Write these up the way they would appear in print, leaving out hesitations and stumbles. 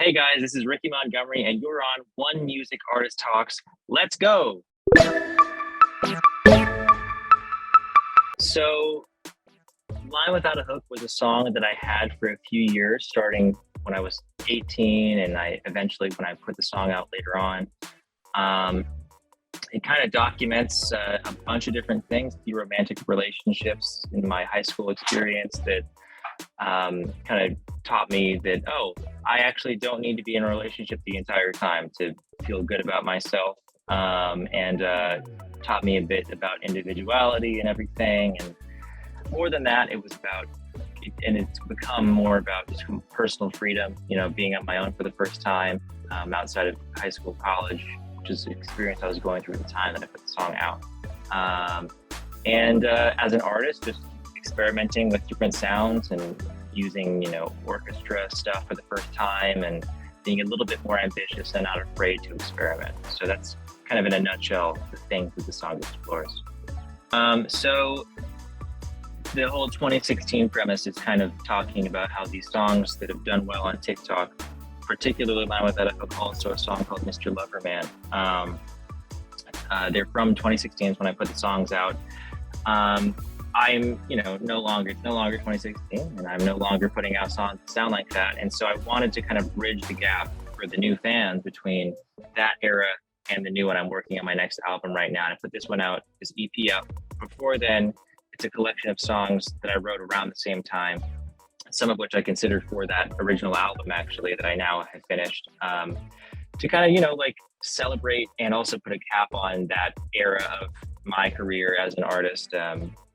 Hey guys, this is Ricky Montgomery, and you're on One Music Artist Talks. Let's go. So, Line Without a Hook was a song that I had for a few years, starting when I was 18, and when I put the song out later on. It kind of documents a bunch of different things, the romantic relationships in my high school experience that kind of taught me that, I actually don't need to be in a relationship the entire time to feel good about myself, and taught me a bit about individuality and everything. And more than that, it's become more about just personal freedom, being on my own for the first time, outside of high school, college, which is the experience I was going through at the time that I put the song out. And as an artist, just experimenting with different sounds and using, orchestra stuff for the first time, and being a little bit more ambitious and not afraid to experiment. So that's kind of in a nutshell the things that the song explores. So the whole 2016 premise is kind of talking about how these songs that have done well on TikTok, particularly Line Without a Hook, also a song called Mr. Loverman. They're from 2016 when I put the songs out. I'm, no longer 2016, and I'm no longer putting out songs that sound like that. And so I wanted to kind of bridge the gap for the new fans between that era and the new one. I'm working on my next album right now, and I put this one out, this EP out. Before then, it's a collection of songs that I wrote around the same time, some of which I considered for that original album, actually, that I now have finished, to kind of, celebrate and also put a cap on that era of my career as an artist,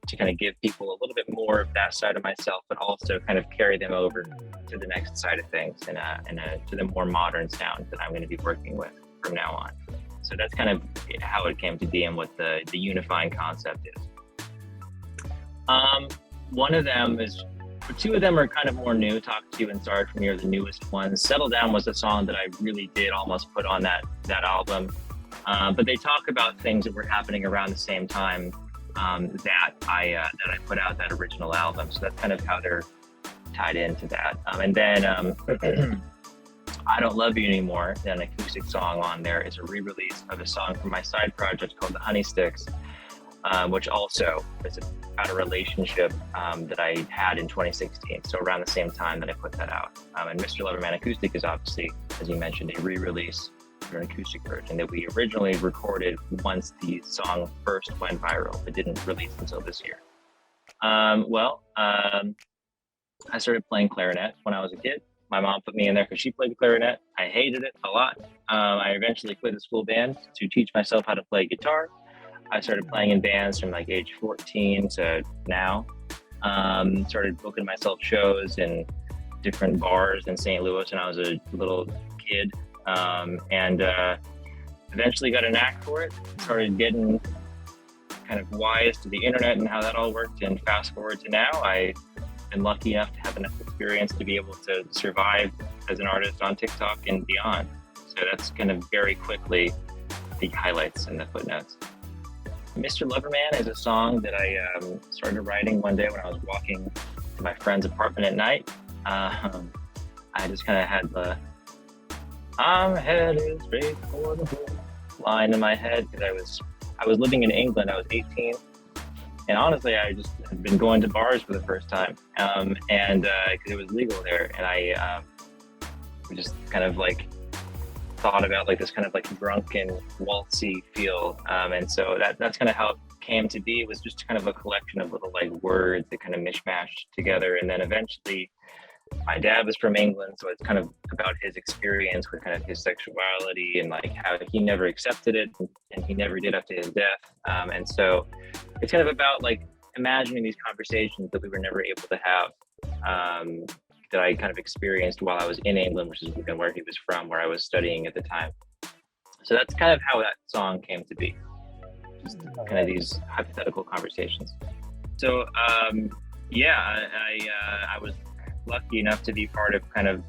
to kind of give people a little bit more of that side of myself, but also kind of carry them over to the next side of things and to the more modern sound that I'm going to be working with from now on. So that's kind of how it came to be and what the unifying concept is. Two of them are kind of more new. Talk to You and Sorry for Me are the newest ones. Settle Down was a song that I really did almost put on that album. But they talk about things that were happening around the same time that I put out that original album. So that's kind of how they're tied into that. And then I Don't Love You Anymore, an acoustic song on there, is a re-release of a song from my side project called The Honey Sticks, which also is about a relationship that I had in 2016. So around the same time that I put that out. And Mr. Loverman Acoustic is obviously, as you mentioned, a re-release, an acoustic version that we originally recorded once the song first went viral. It didn't release until this year. I started playing clarinet when I was a kid. My mom put me in there because she played the clarinet. I hated it a lot. I eventually quit the school band to teach myself how to play guitar. I started playing in bands from like age 14 to now. Started booking myself shows in different bars in St. Louis when I was a little kid. And eventually got a knack for it, started getting kind of wise to the internet and how that all worked. And fast forward to now, I've been lucky enough to have enough experience to be able to survive as an artist on TikTok and beyond. So that's kind of very quickly the highlights and the footnotes. Mr. Loverman is a song that I started writing one day when I was walking to my friend's apartment at night. I just kind of had the I'm headed straight for the moon line in my head because I was living in England. I was 18, and honestly, I just had been going to bars for the first time, and because it was legal there, and I just kind of thought about this kind of drunken waltzy feel, and so that's kind of how it came to be. It was just kind of a collection of little words that kind of mishmashed together, and then eventually. My dad was from England, so it's kind of about his experience with kind of his sexuality and how he never accepted it and he never did up to his death. And so it's kind of about imagining these conversations that we were never able to have, that I kind of experienced while I was in England, which is where he was from, where I was studying at the time. So that's kind of how that song came to be, just kind of these hypothetical conversations. So I was lucky enough to be part of kind of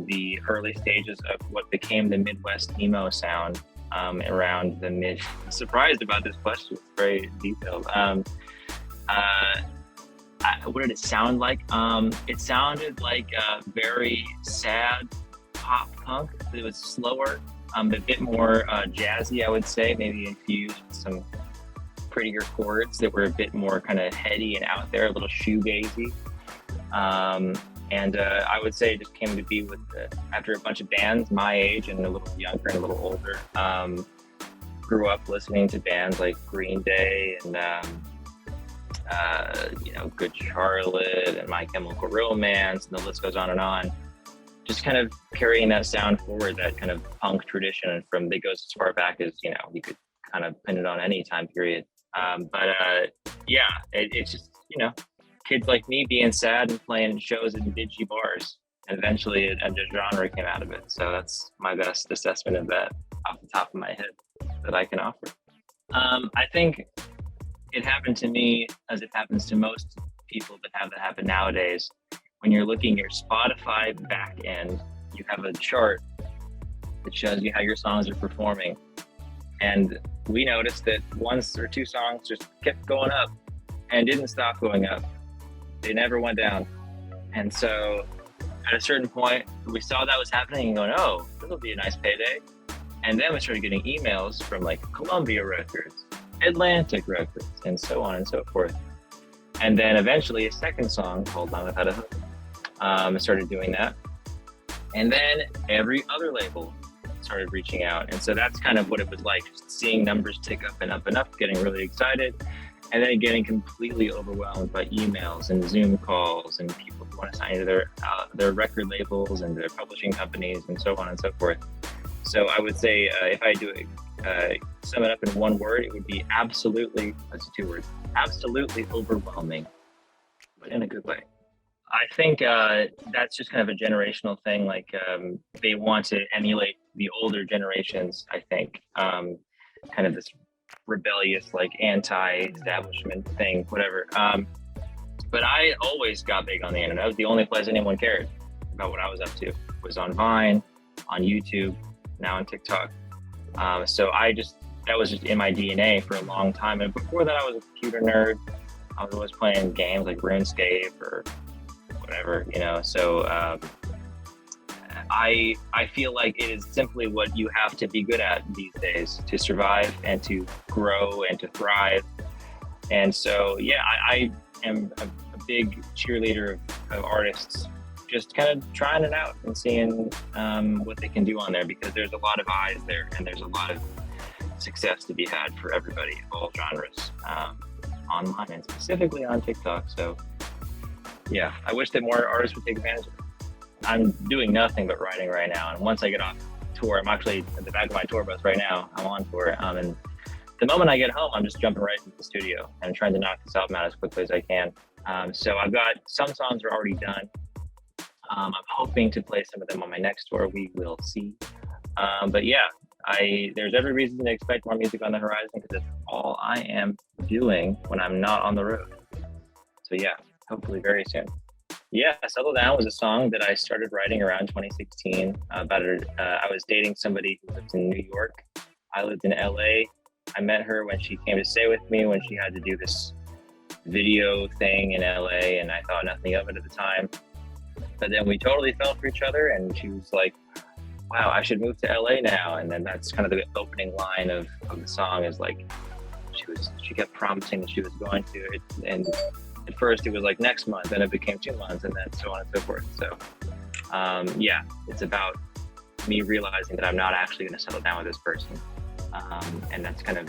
the early stages of what became the Midwest emo sound around the mid. I'm surprised about this question. It's very detailed. What did it sound like? It sounded like a very sad pop punk. It was slower, a bit more jazzy, I would say, maybe infused with some prettier chords that were a bit more kind of heady and out there, a little shoegazy. And I would say it just came to be with after a bunch of bands my age and a little younger and a little older. Grew up listening to bands like Green Day and Good Charlotte and My Chemical Romance, and the list goes on and on. Just kind of carrying that sound forward, that kind of punk tradition from that goes as far back as you could kind of pin it on any time period. It's just kids like me being sad and playing shows in dingy bars, and eventually a genre came out of it. So that's my best assessment of that off the top of my head that I can offer. I think it happened to me as it happens to most people that have that happen nowadays. When you're looking at your Spotify back end, you have a chart that shows you how your songs are performing. And we noticed that one or two songs just kept going up and didn't stop going up. They never went down. And so at a certain point, we saw that was happening and going, oh, this will be a nice payday. And then we started getting emails from like Columbia Records, Atlantic Records, and so on and so forth. And then eventually a second song called Down Without a Hook started doing that. And then every other label started reaching out. And so that's kind of what it was like, just seeing numbers tick up and up and up, getting really excited, and then getting completely overwhelmed by emails and Zoom calls and people who want to sign to their record labels and their publishing companies and so on and so forth. So I would say if I do sum it up in one word, it would be absolutely, that's two words, absolutely overwhelming, but in a good way. I think that's just kind of a generational thing. Like they want to emulate the older generations, I think, kind of this rebellious, like anti-establishment thing, whatever. But I always got big on the internet. It was the only place anyone cared about what I was up to. It was on Vine, on YouTube, now on TikTok. So that was just in my DNA for a long time. And before that, I was a computer nerd. I was always playing games like RuneScape or whatever, So I feel like it is simply what you have to be good at these days to survive and to grow and to thrive. And so, I am a big cheerleader of artists just kind of trying it out and seeing what they can do on there, because there's a lot of eyes there and there's a lot of success to be had for everybody, all genres, online and specifically on TikTok. So I wish that more artists would take advantage of it. I'm doing nothing but writing right now, and once I get off tour, I'm actually at the back of my tour bus right now. I'm on tour, and the moment I get home, I'm just jumping right into the studio and trying to knock this album out as quickly as I can. So I've got some songs are already done. I'm hoping to play some of them on my next tour. We will see. There's every reason to expect more music on the horizon, because it's all I am doing when I'm not on the road. So hopefully very soon. Settle Down was a song that I started writing around 2016. I was dating somebody who lives in New York. I lived in LA. I met her when she came to stay with me when she had to do this video thing in LA, and I thought nothing of it at the time. But then we totally fell for each other, and she was like, wow, I should move to LA now. And then that's kind of the opening line of the song, is like, she kept promising that she was going to it. And at first it was like next month, then it became 2 months, and then so on and so forth. So it's about me realizing that I'm not actually going to settle down with this person. And that's kind of,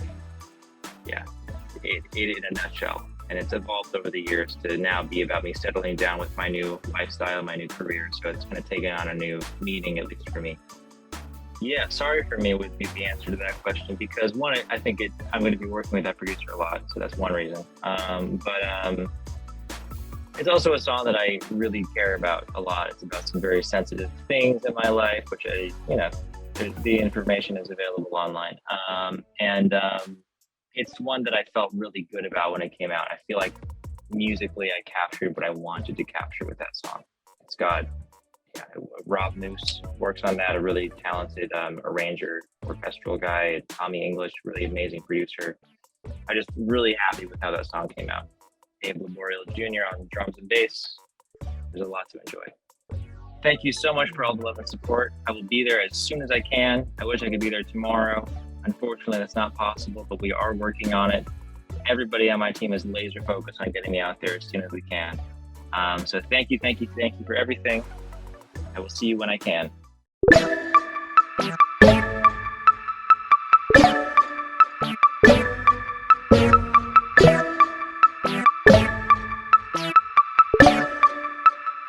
it in a nutshell. And it's evolved over the years to now be about me settling down with my new lifestyle, my new career. So it's kind of taken on a new meaning, at least for me. Sorry for me would be the answer to that question, because one, I think I'm going to be working with that producer a lot. So that's one reason. It's also a song that I really care about a lot. It's about some very sensitive things in my life, which the information is available online. It's one that I felt really good about when it came out. I feel like musically I captured what I wanted to capture with that song. It's got Rob Moose works on that, a really talented arranger, orchestral guy, Tommy English, really amazing producer. I'm just really happy with how that song came out. Abe Laboriel Jr. on drums and bass. There's a lot to enjoy. Thank you so much for all the love and support. I will be there as soon as I can. I wish I could be there tomorrow. Unfortunately, that's not possible, but we are working on it. Everybody on my team is laser focused on getting me out there as soon as we can. So thank you for everything. I will see you when I can.